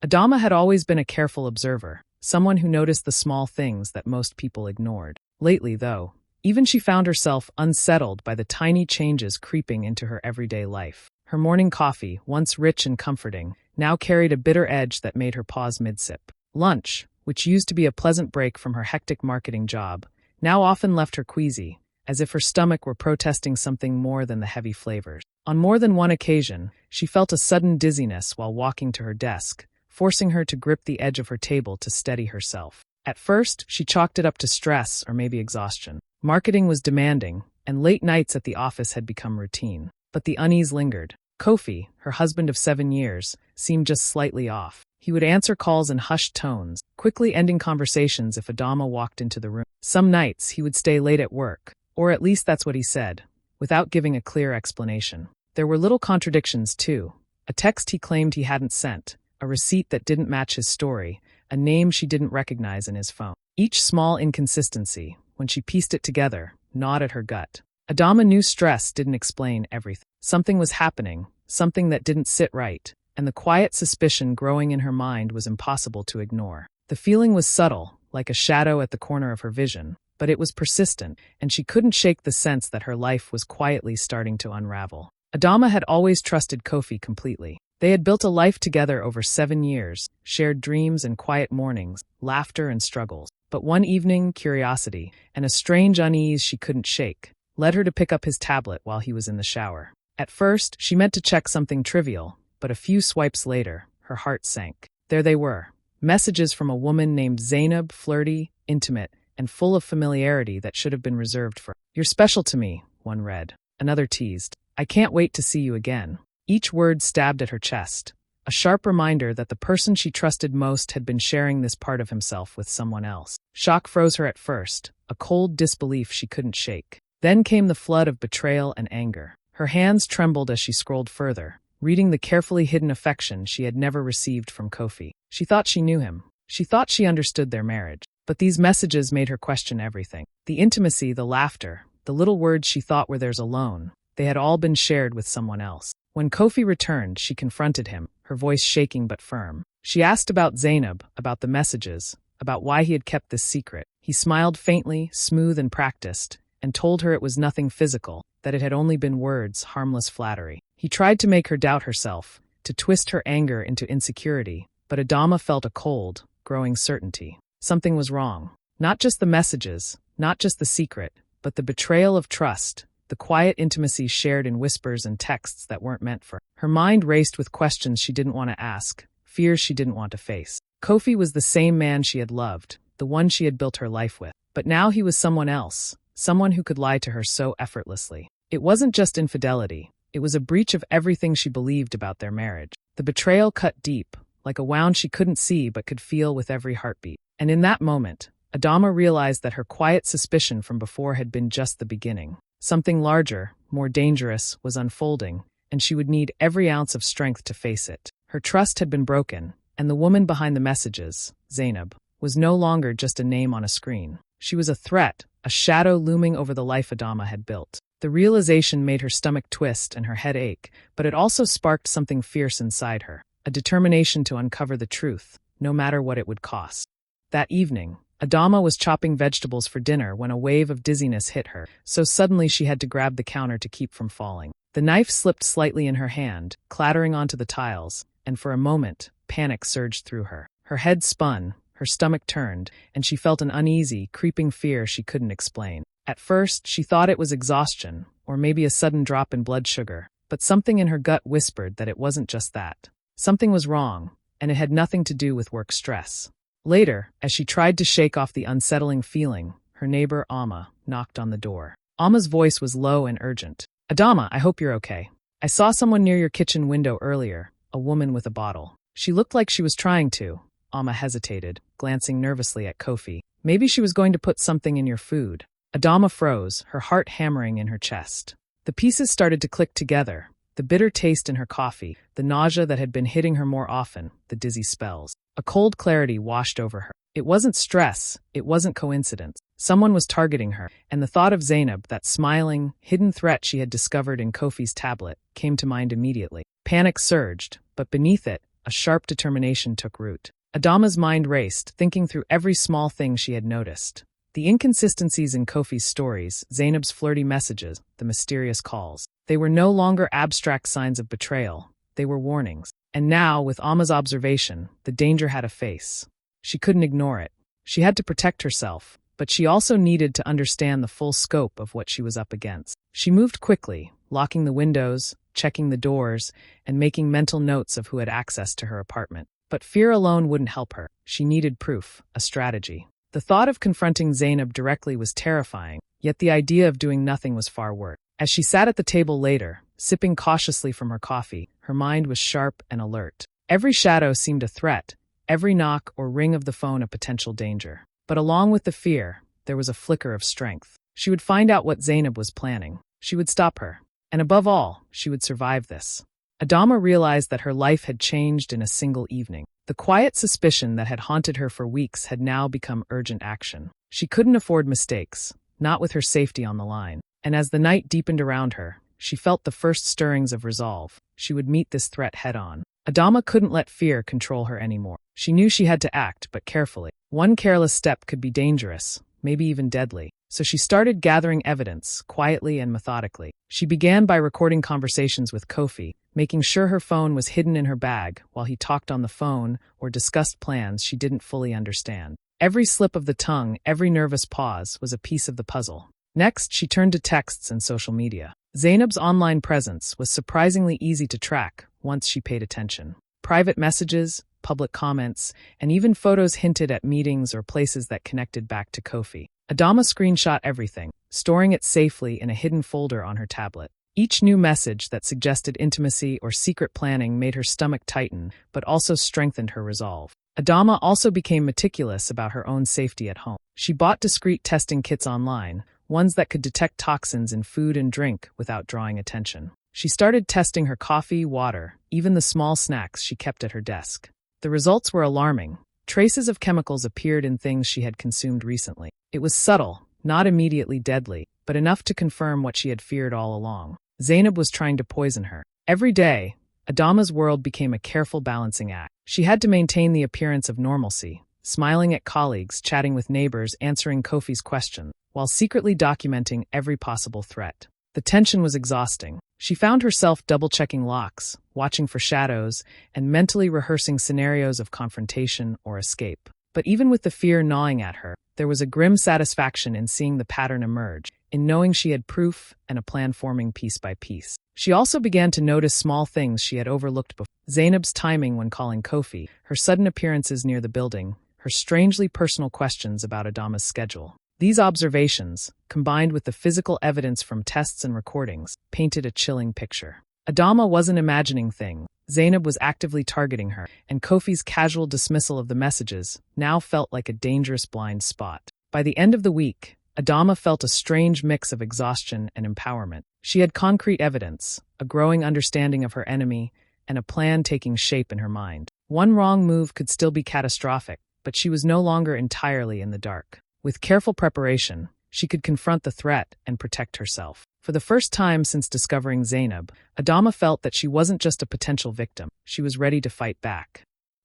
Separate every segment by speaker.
Speaker 1: Adama had always been a careful observer, someone who noticed the small things that most people ignored. Lately, though, even she found herself unsettled by the tiny changes creeping into her everyday life. Her morning coffee, once rich and comforting, now carried a bitter edge that made her pause mid-sip. Lunch, which used to be a pleasant break from her hectic marketing job, now often left her queasy, as if her stomach were protesting something more than the heavy flavors. On more than one occasion, she felt a sudden dizziness while walking to her desk, forcing her to grip the edge of her table to steady herself. At first, she chalked it up to stress or maybe exhaustion. Marketing was demanding, and late nights at the office had become routine. But the unease lingered. Kofi, her husband of 7 years, seemed just slightly off. He would answer calls in hushed tones, quickly ending conversations if Adama walked into the room. Some nights, he would stay late at work, or at least that's what he said, without giving a clear explanation. There were little contradictions, too. A text he claimed he hadn't sent, a receipt that didn't match his story, a name she didn't recognize in his phone. Each small inconsistency, when she pieced it together, gnawed at her gut. Adama knew stress didn't explain everything. Something was happening, something that didn't sit right, and the quiet suspicion growing in her mind was impossible to ignore. The feeling was subtle, like a shadow at the corner of her vision, but it was persistent, and she couldn't shake the sense that her life was quietly starting to unravel. Adama had always trusted Kofi completely. They had built a life together over 7 years, shared dreams and quiet mornings, laughter and struggles. But one evening, curiosity, and a strange unease she couldn't shake, led her to pick up his tablet while he was in the shower. At first, she meant to check something trivial, but a few swipes later, her heart sank. There they were, messages from a woman named Zainab, flirty, intimate, and full of familiarity that should have been reserved for. "You're special to me," one read. Another teased, "I can't wait to see you again." Each word stabbed at her chest, a sharp reminder that the person she trusted most had been sharing this part of himself with someone else. Shock froze her at first, a cold disbelief she couldn't shake. Then came the flood of betrayal and anger. Her hands trembled as she scrolled further, reading the carefully hidden affection she had never received from Kofi. She thought she knew him. She thought she understood their marriage. But these messages made her question everything. The intimacy, the laughter, the little words she thought were theirs alone, they had all been shared with someone else. When Kofi returned, she confronted him, her voice shaking but firm. She asked about Zainab, about the messages, about why he had kept this secret. He smiled faintly, smooth and practiced, and told her it was nothing physical, that it had only been words, harmless flattery. He tried to make her doubt herself, to twist her anger into insecurity, but Adama felt a cold, growing certainty. Something was wrong. Not just the messages, not just the secret, but the betrayal of trust, the quiet intimacy shared in whispers and texts that weren't meant for her. Her mind raced with questions she didn't want to ask, fears she didn't want to face. Kofi was the same man she had loved, the one she had built her life with. But now he was someone else, someone who could lie to her so effortlessly. It wasn't just infidelity, it was a breach of everything she believed about their marriage. The betrayal cut deep, like a wound she couldn't see but could feel with every heartbeat. And in that moment, Adama realized that her quiet suspicion from before had been just the beginning. Something larger, more dangerous, was unfolding, and she would need every ounce of strength to face it. Her trust had been broken, and the woman behind the messages, Zainab, was no longer just a name on a screen. She was a threat, a shadow looming over the life Adama had built. The realization made her stomach twist and her head ache, but it also sparked something fierce inside her, a determination to uncover the truth, no matter what it would cost. That evening, Adama was chopping vegetables for dinner when a wave of dizziness hit her, so suddenly she had to grab the counter to keep from falling. The knife slipped slightly in her hand, clattering onto the tiles, and for a moment, panic surged through her. Her head spun, her stomach turned, and she felt an uneasy, creeping fear she couldn't explain. At first, she thought it was exhaustion, or maybe a sudden drop in blood sugar, but something in her gut whispered that it wasn't just that. Something was wrong, and it had nothing to do with work stress. Later, as she tried to shake off the unsettling feeling, her neighbor, Amma, knocked on the door. Amma's voice was low and urgent. "Adama, I hope you're okay. I saw someone near your kitchen window earlier, a woman with a bottle. She looked like she was trying to." Amma hesitated, glancing nervously at Kofi. "Maybe she was going to put something in your food." Adama froze, her heart hammering in her chest. The pieces started to click together. The bitter taste in her coffee, the nausea that had been hitting her more often, the dizzy spells. A cold clarity washed over her. It wasn't stress, it wasn't coincidence. Someone was targeting her, and the thought of Zainab, that smiling, hidden threat she had discovered in Kofi's tablet, came to mind immediately. Panic surged, but beneath it, a a sharp determination took root. Adama's mind raced, thinking through every small thing she had noticed. The inconsistencies in Kofi's stories, Zainab's flirty messages, the mysterious calls. They were no longer abstract signs of betrayal. They were warnings. And now, with Amma's observation, the danger had a face. She couldn't ignore it. She had to protect herself, but she also needed to understand the full scope of what she was up against. She moved quickly, locking the windows, checking the doors, and making mental notes of who had access to her apartment. But fear alone wouldn't help her. She needed proof, a strategy. The thought of confronting Zainab directly was terrifying, yet the idea of doing nothing was far worse. As she sat at the table later, sipping cautiously from her coffee, her mind was sharp and alert. Every shadow seemed a threat, every knock or ring of the phone a potential danger. But along with the fear, there was a flicker of strength. She would find out what Zainab was planning. She would stop her. And above all, she would survive this. Adama realized that her life had changed in a single evening. The quiet suspicion that had haunted her for weeks had now become urgent action. She couldn't afford mistakes, not with her safety on the line. And as the night deepened around her, she felt the first stirrings of resolve. She would meet this threat head-on. Adama couldn't let fear control her anymore. She knew she had to act, but carefully. One careless step could be dangerous, maybe even deadly. So she started gathering evidence, quietly and methodically. She began by recording conversations with Kofi, making sure her phone was hidden in her bag while he talked on the phone or discussed plans she didn't fully understand. Every slip of the tongue, every nervous pause was a piece of the puzzle. Next, she turned to texts and social media. Zainab's online presence was surprisingly easy to track once she paid attention. Private messages, public comments, and even photos hinted at meetings or places that connected back to Kofi. Adama screenshot everything, storing it safely in a hidden folder on her tablet. Each new message that suggested intimacy or secret planning made her stomach tighten, but also strengthened her resolve. Adama also became meticulous about her own safety at home. She bought discreet testing kits online, ones that could detect toxins in food and drink without drawing attention. She started testing her coffee, water, even the small snacks she kept at her desk. The results were alarming. Traces of chemicals appeared in things she had consumed recently. It was subtle, not immediately deadly, but enough to confirm what she had feared all along. Zainab was trying to poison her. Every day, Adama's world became a careful balancing act. She had to maintain the appearance of normalcy, smiling at colleagues, chatting with neighbors, answering Kofi's questions, while secretly documenting every possible threat. The tension was exhausting. She found herself double-checking locks, watching for shadows, and mentally rehearsing scenarios of confrontation or escape. But even with the fear gnawing at her, there was a grim satisfaction in seeing the pattern emerge, in knowing she had proof and a plan forming piece by piece. She also began to notice small things she had overlooked before. Zainab's timing when calling Kofi, her sudden appearances near the building, her strangely personal questions about Adama's schedule. These observations, combined with the physical evidence from tests and recordings, painted a chilling picture. Adama wasn't imagining things. Zainab was actively targeting her, and Kofi's casual dismissal of the messages now felt like a dangerous blind spot. By the end of the week, Adama felt a strange mix of exhaustion and empowerment. She had concrete evidence, a growing understanding of her enemy, and a plan taking shape in her mind. One wrong move could still be catastrophic, but she was no longer entirely in the dark. With careful preparation, she could confront the threat and protect herself. For the first time since discovering Zainab, Adama felt that she wasn't just a potential victim, she was ready to fight back.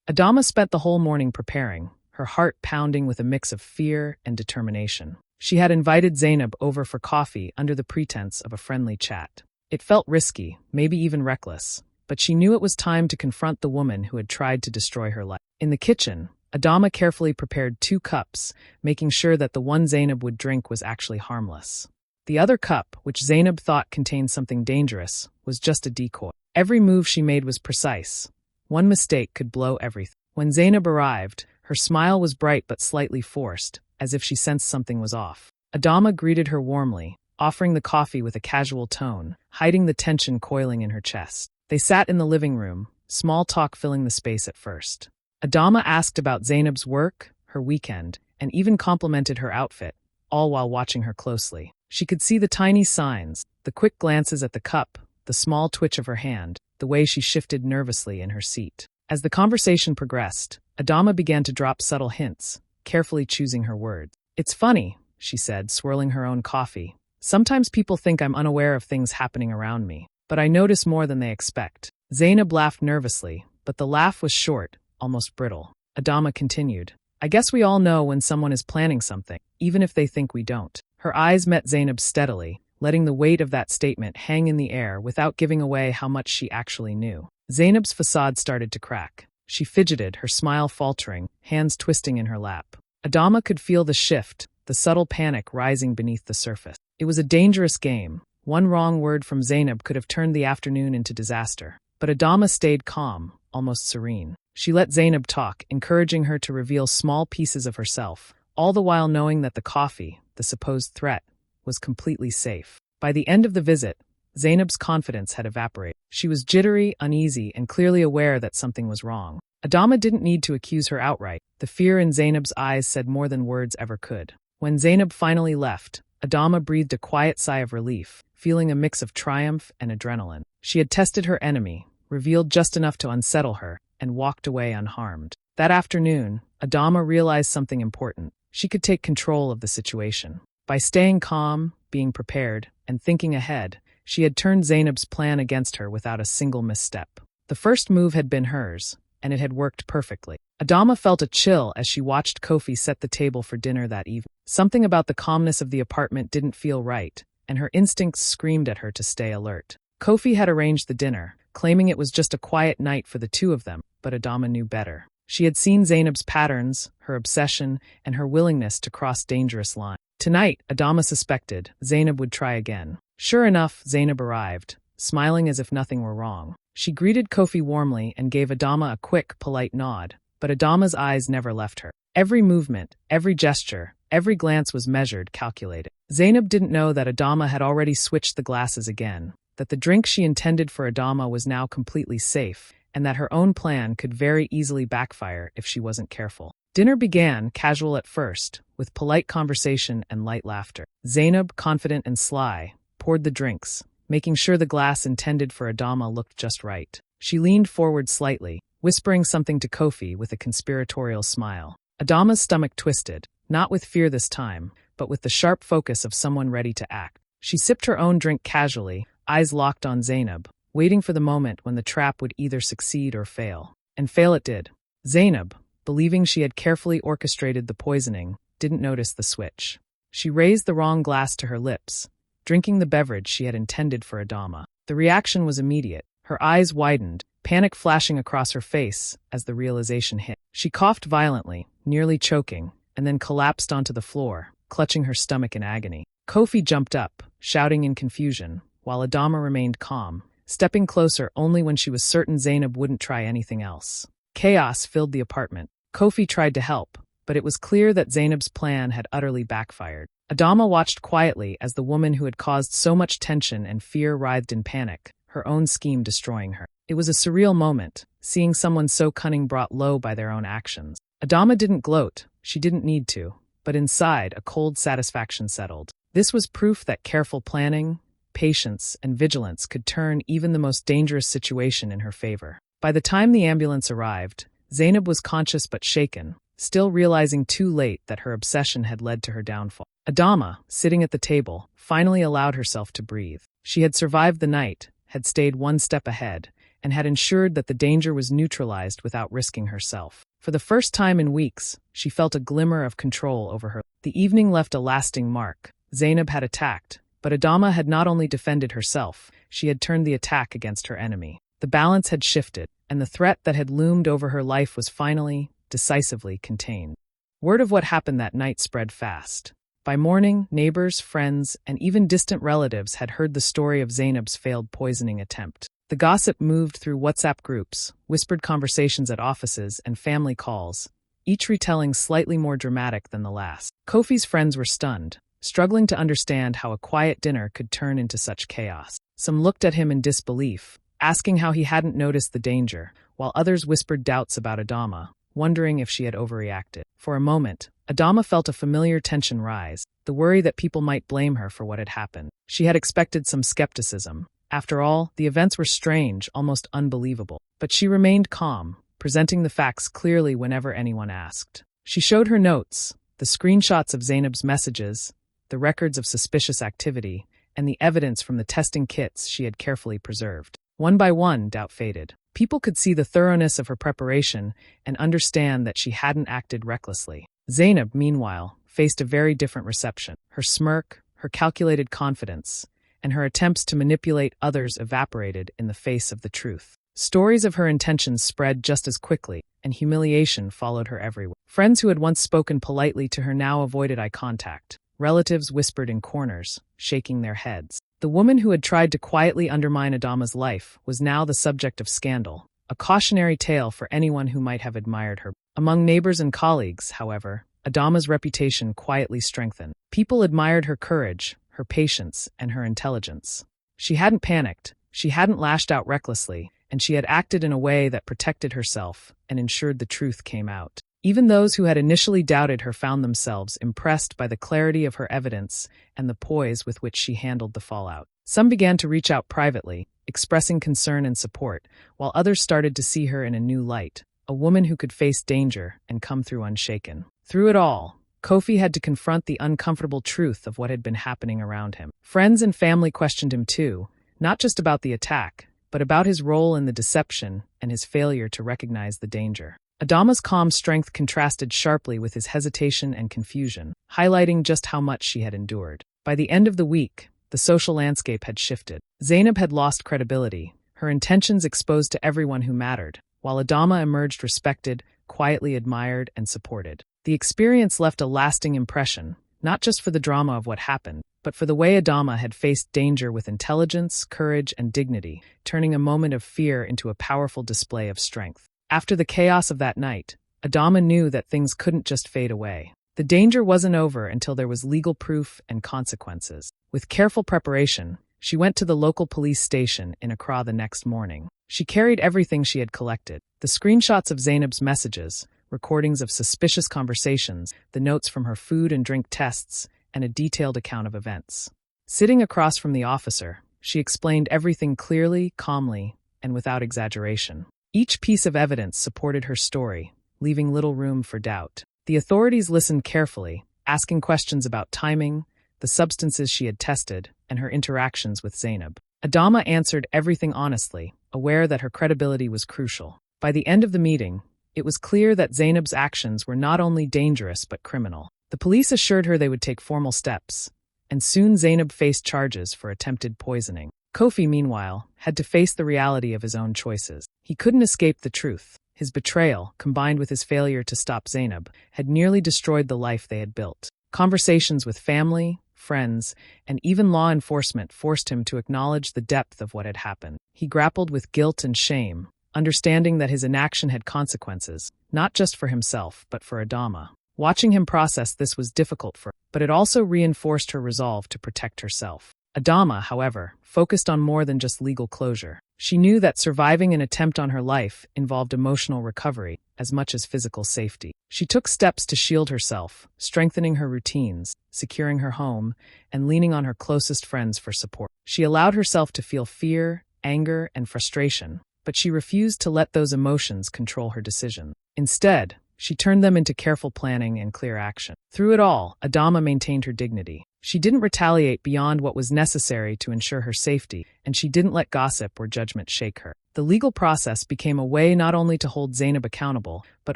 Speaker 1: Adama spent the whole morning preparing, her heart pounding with a mix of fear and determination. She had invited Zainab over for coffee under the pretense of a friendly chat. It felt risky, maybe even reckless, but she knew it was time to confront the woman who had tried to destroy her life. In the kitchen, Adama carefully prepared 2 cups, making sure that the one Zainab would drink was actually harmless. The other cup, which Zainab thought contained something dangerous, was just a decoy. Every move she made was precise. One mistake could blow everything. When Zainab arrived, her smile was bright but slightly forced, as if she sensed something was off. Adama greeted her warmly, offering the coffee with a casual tone, hiding the tension coiling in her chest. They sat in the living room, small talk filling the space at first. Adama asked about Zainab's work, her weekend, and even complimented her outfit, all while watching her closely. She could see the tiny signs, the quick glances at the cup, the small twitch of her hand, the way she shifted nervously in her seat. As the conversation progressed, Adama began to drop subtle hints, carefully choosing her words. "It's funny," she said, swirling her own coffee. "Sometimes people think I'm unaware of things happening around me, but I notice more than they expect." Zainab laughed nervously, but the laugh was short, almost brittle. Adama continued, I guess we all know when someone is planning something, even if they think we don't. Her eyes met Zainab's steadily, letting the weight of that statement hang in the air without giving away how much she actually knew. Zainab's facade started to crack. She fidgeted, her smile faltering, hands twisting in her lap. Adama could feel the shift, the subtle panic rising beneath the surface. It was a dangerous game. One wrong word from Zainab could have turned the afternoon into disaster. But Adama stayed calm, almost serene. She let Zainab talk, encouraging her to reveal small pieces of herself, all the while knowing that the coffee, the supposed threat, was completely safe. By the end of the visit, Zainab's confidence had evaporated. She was jittery, uneasy, and clearly aware that something was wrong. Adama didn't need to accuse her outright. The fear in Zainab's eyes said more than words ever could. When Zainab finally left, Adama breathed a quiet sigh of relief, feeling a mix of triumph and adrenaline. She had tested her enemy, revealed just enough to unsettle her, and walked away unharmed. That afternoon, Adama realized something important. She could take control of the situation. By staying calm, being prepared, and thinking ahead, she had turned Zainab's plan against her without a single misstep. The first move had been hers, and it had worked perfectly. Adama felt a chill as she watched Kofi set the table for dinner that evening. Something about the calmness of the apartment didn't feel right, and her instincts screamed at her to stay alert. Kofi had arranged the dinner, claiming it was just a quiet night for the two of them, but Adama knew better. She had seen Zainab's patterns, her obsession, and her willingness to cross dangerous lines. Tonight, Adama suspected Zainab would try again. Sure enough, Zainab arrived, smiling as if nothing were wrong. She greeted Kofi warmly and gave Adama a quick, polite nod, but Adama's eyes never left her. Every movement, every gesture, every glance was measured, calculated. Zainab didn't know that Adama had already switched the glasses again, that the drink she intended for Adama was now completely safe, and that her own plan could very easily backfire if she wasn't careful. Dinner began, casual at first, with polite conversation and light laughter. Zainab, confident and sly, poured the drinks, making sure the glass intended for Adama looked just right. She leaned forward slightly, whispering something to Kofi with a conspiratorial smile. Adama's stomach twisted, not with fear this time, but with the sharp focus of someone ready to act. She sipped her own drink casually, eyes locked on Zainab, waiting for the moment when the trap would either succeed or fail. And fail it did. Zainab, believing she had carefully orchestrated the poisoning, didn't notice the switch. She raised the wrong glass to her lips, drinking the beverage she had intended for Adama. The reaction was immediate. Her eyes widened, panic flashing across her face as the realization hit. She coughed violently, nearly choking, and then collapsed onto the floor, clutching her stomach in agony. Kofi jumped up, shouting in confusion, while Adama remained calm, stepping closer only when she was certain Zainab wouldn't try anything else. Chaos filled the apartment. Kofi tried to help, but it was clear that Zainab's plan had utterly backfired. Adama watched quietly as the woman who had caused so much tension and fear writhed in panic, her own scheme destroying her. It was a surreal moment, seeing someone so cunning brought low by their own actions. Adama didn't gloat, she didn't need to, but inside a cold satisfaction settled. This was proof that careful planning, patience, and vigilance could turn even the most dangerous situation in her favor. By the time the ambulance arrived, Zainab was conscious but shaken, still realizing too late that her obsession had led to her downfall. Adama, sitting at the table, finally allowed herself to breathe. She had survived the night, had stayed one step ahead, and had ensured that the danger was neutralized without risking herself. For the first time in weeks, she felt a glimmer of control over her. The evening left a lasting mark. Zainab had attacked, but Adama had not only defended herself, she had turned the attack against her enemy. The balance had shifted, and the threat that had loomed over her life was finally, decisively contained. Word of what happened that night spread fast. By morning, neighbors, friends, and even distant relatives had heard the story of Zainab's failed poisoning attempt. The gossip moved through WhatsApp groups, whispered conversations at offices, and family calls, each retelling slightly more dramatic than the last. Kofi's friends were stunned, struggling to understand how a quiet dinner could turn into such chaos. Some looked at him in disbelief, asking how he hadn't noticed the danger, while others whispered doubts about Adama, wondering if she had overreacted. For a moment, Adama felt a familiar tension rise, the worry that people might blame her for what had happened. She had expected some skepticism. After all, the events were strange, almost unbelievable. But she remained calm, presenting the facts clearly whenever anyone asked. She showed her notes, the screenshots of Zainab's messages, the records of suspicious activity, and the evidence from the testing kits she had carefully preserved. One by one, doubt faded. People could see the thoroughness of her preparation and understand that she hadn't acted recklessly. Zainab, meanwhile, faced a very different reception. Her smirk, her calculated confidence, and her attempts to manipulate others evaporated in the face of the truth. Stories of her intentions spread just as quickly, and humiliation followed her everywhere. Friends who had once spoken politely to her now avoided eye contact. Relatives whispered in corners, shaking their heads. The woman who had tried to quietly undermine Adama's life was now the subject of scandal, a cautionary tale for anyone who might have admired her. Among neighbors and colleagues, however, Adama's reputation quietly strengthened. People admired her courage, her patience, and her intelligence. She hadn't panicked, she hadn't lashed out recklessly, and she had acted in a way that protected herself and ensured the truth came out. Even those who had initially doubted her found themselves impressed by the clarity of her evidence and the poise with which she handled the fallout. Some began to reach out privately, expressing concern and support, while others started to see her in a new light, a woman who could face danger and come through unshaken. Through it all, Kofi had to confront the uncomfortable truth of what had been happening around him. Friends and family questioned him too, not just about the attack, but about his role in the deception and his failure to recognize the danger. Adama's calm strength contrasted sharply with his hesitation and confusion, highlighting just how much she had endured. By the end of the week, the social landscape had shifted. Zainab had lost credibility, her intentions exposed to everyone who mattered, while Adama emerged respected, quietly admired, and supported. The experience left a lasting impression, not just for the drama of what happened, but for the way Adama had faced danger with intelligence, courage, and dignity, turning a moment of fear into a powerful display of strength. After the chaos of that night, Adama knew that things couldn't just fade away. The danger wasn't over until there was legal proof and consequences. With careful preparation, she went to the local police station in Accra the next morning. She carried everything she had collected: the screenshots of Zainab's messages, recordings of suspicious conversations, the notes from her food and drink tests, and a detailed account of events. Sitting across from the officer, she explained everything clearly, calmly, and without exaggeration. Each piece of evidence supported her story, leaving little room for doubt. The authorities listened carefully, asking questions about timing, the substances she had tested, and her interactions with Zainab. Adama answered everything honestly, aware that her credibility was crucial. By the end of the meeting, it was clear that Zainab's actions were not only dangerous but criminal. The police assured her they would take formal steps, and soon Zainab faced charges for attempted poisoning. Kofi, meanwhile, had to face the reality of his own choices. He couldn't escape the truth. His betrayal, combined with his failure to stop Zainab, had nearly destroyed the life they had built. Conversations with family, friends, and even law enforcement forced him to acknowledge the depth of what had happened. He grappled with guilt and shame, understanding that his inaction had consequences, not just for himself, but for Adama. Watching him process this was difficult for her, but it also reinforced her resolve to protect herself. Adama, however, focused on more than just legal closure. She knew that surviving an attempt on her life involved emotional recovery as much as physical safety. She took steps to shield herself, strengthening her routines, securing her home, and leaning on her closest friends for support. She allowed herself to feel fear, anger, and frustration, but she refused to let those emotions control her decision. Instead, she turned them into careful planning and clear action. Through it all, Adama maintained her dignity. She didn't retaliate beyond what was necessary to ensure her safety, and she didn't let gossip or judgment shake her. The legal process became a way not only to hold Zainab accountable, but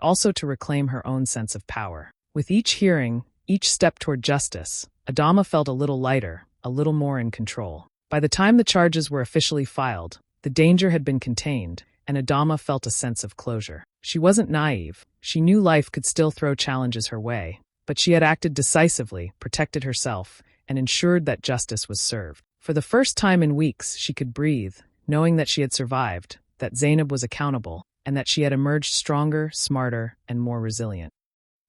Speaker 1: also to reclaim her own sense of power. With each hearing, each step toward justice, Adama felt a little lighter, a little more in control. By the time the charges were officially filed, the danger had been contained, and Adama felt a sense of closure. She wasn't naive. She knew life could still throw challenges her way, but she had acted decisively, protected herself, and ensured that justice was served. For the first time in weeks, she could breathe, knowing that she had survived, that Zainab was accountable, and that she had emerged stronger, smarter, and more resilient.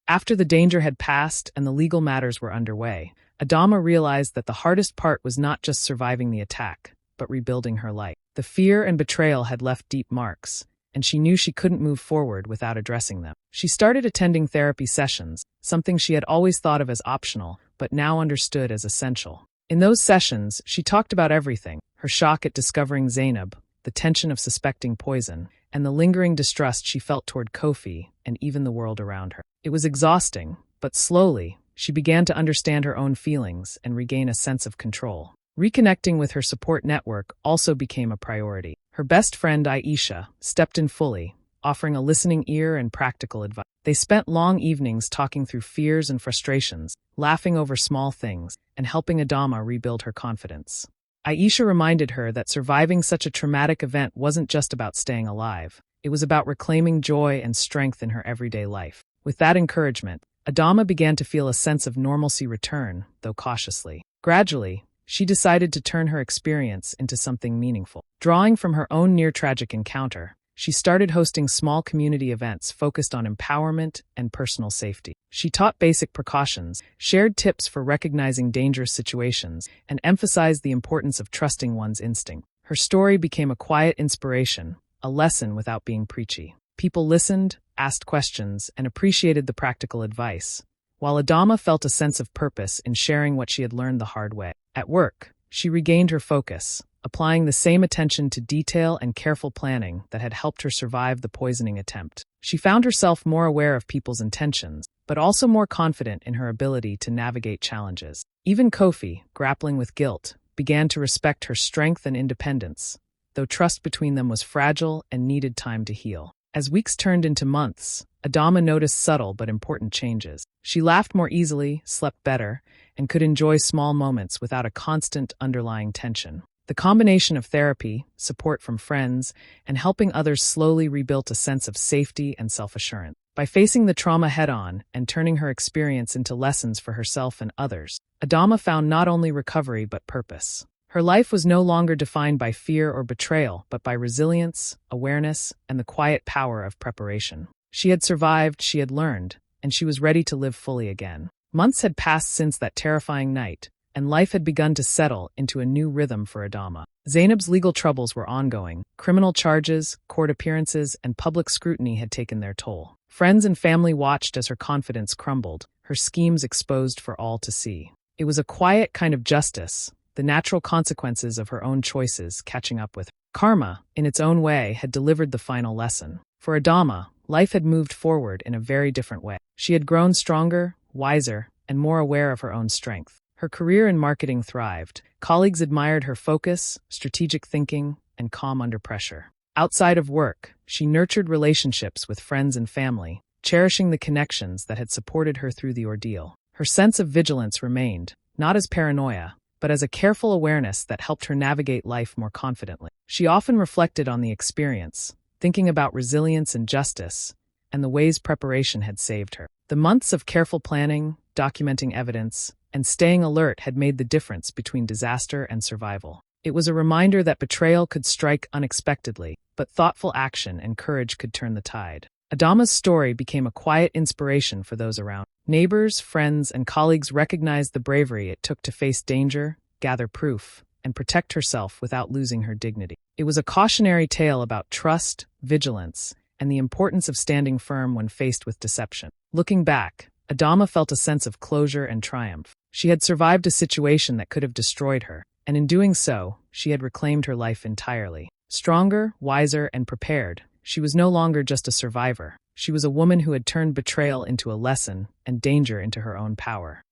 Speaker 1: After the danger had passed and the legal matters were underway, Adama realized that the hardest part was not just surviving the attack, but rebuilding her life. The fear and betrayal had left deep marks, and she knew she couldn't move forward without addressing them. She started attending therapy sessions, something she had always thought of as optional, but now understood as essential. In those sessions, she talked about everything: her shock at discovering Zainab, the tension of suspecting poison, and the lingering distrust she felt toward Kofi and even the world around her. It was exhausting, but slowly, she began to understand her own feelings and regain a sense of control. Reconnecting with her support network also became a priority. Her best friend, Aisha, stepped in fully, offering a listening ear and practical advice. They spent long evenings talking through fears and frustrations, laughing over small things, and helping Adama rebuild her confidence. Aisha reminded her that surviving such a traumatic event wasn't just about staying alive. It was about reclaiming joy and strength in her everyday life. With that encouragement, Adama began to feel a sense of normalcy return, though cautiously. Gradually, she decided to turn her experience into something meaningful. Drawing from her own near-tragic encounter, she started hosting small community events focused on empowerment and personal safety. She taught basic precautions, shared tips for recognizing dangerous situations, and emphasized the importance of trusting one's instinct. Her story became a quiet inspiration, a lesson without being preachy. People listened, asked questions, and appreciated the practical advice, while Adama felt a sense of purpose in sharing what she had learned the hard way. At work, she regained her focus, applying the same attention to detail and careful planning that had helped her survive the poisoning attempt. She found herself more aware of people's intentions, but also more confident in her ability to navigate challenges. Even Kofi, grappling with guilt, began to respect her strength and independence, though trust between them was fragile and needed time to heal. As weeks turned into months, Adama noticed subtle but important changes. She laughed more easily, slept better, and could enjoy small moments without a constant underlying tension. The combination of therapy, support from friends, and helping others slowly rebuilt a sense of safety and self-assurance. By facing the trauma head-on and turning her experience into lessons for herself and others, Adama found not only recovery but purpose. Her life was no longer defined by fear or betrayal, but by resilience, awareness, and the quiet power of preparation. She had survived, she had learned, and she was ready to live fully again. Months had passed since that terrifying night, and life had begun to settle into a new rhythm for Adama. Zainab's legal troubles were ongoing. Criminal charges, court appearances, and public scrutiny had taken their toll. Friends and family watched as her confidence crumbled, her schemes exposed for all to see. It was a quiet kind of justice, the natural consequences of her own choices catching up with her. Karma, in its own way, had delivered the final lesson. For Adama, life had moved forward in a very different way. She had grown stronger, wiser, and more aware of her own strength. Her career in marketing thrived. Colleagues admired her focus, strategic thinking, and calm under pressure. Outside of work, she nurtured relationships with friends and family, cherishing the connections that had supported her through the ordeal. Her sense of vigilance remained, not as paranoia, but as a careful awareness that helped her navigate life more confidently. She often reflected on the experience, thinking about resilience and justice, and the ways preparation had saved her. The months of careful planning, documenting evidence, and staying alert had made the difference between disaster and survival. It was a reminder that betrayal could strike unexpectedly, but thoughtful action and courage could turn the tide. Adama's story became a quiet inspiration for those around. Neighbors, friends, and colleagues recognized the bravery it took to face danger, gather proof, and protect herself without losing her dignity. It was a cautionary tale about trust, vigilance, and the importance of standing firm when faced with deception. Looking back, Adama felt a sense of closure and triumph. She had survived a situation that could have destroyed her, and in doing so, she had reclaimed her life entirely. Stronger, wiser, and prepared, she was no longer just a survivor. She was a woman who had turned betrayal into a lesson and danger into her own power.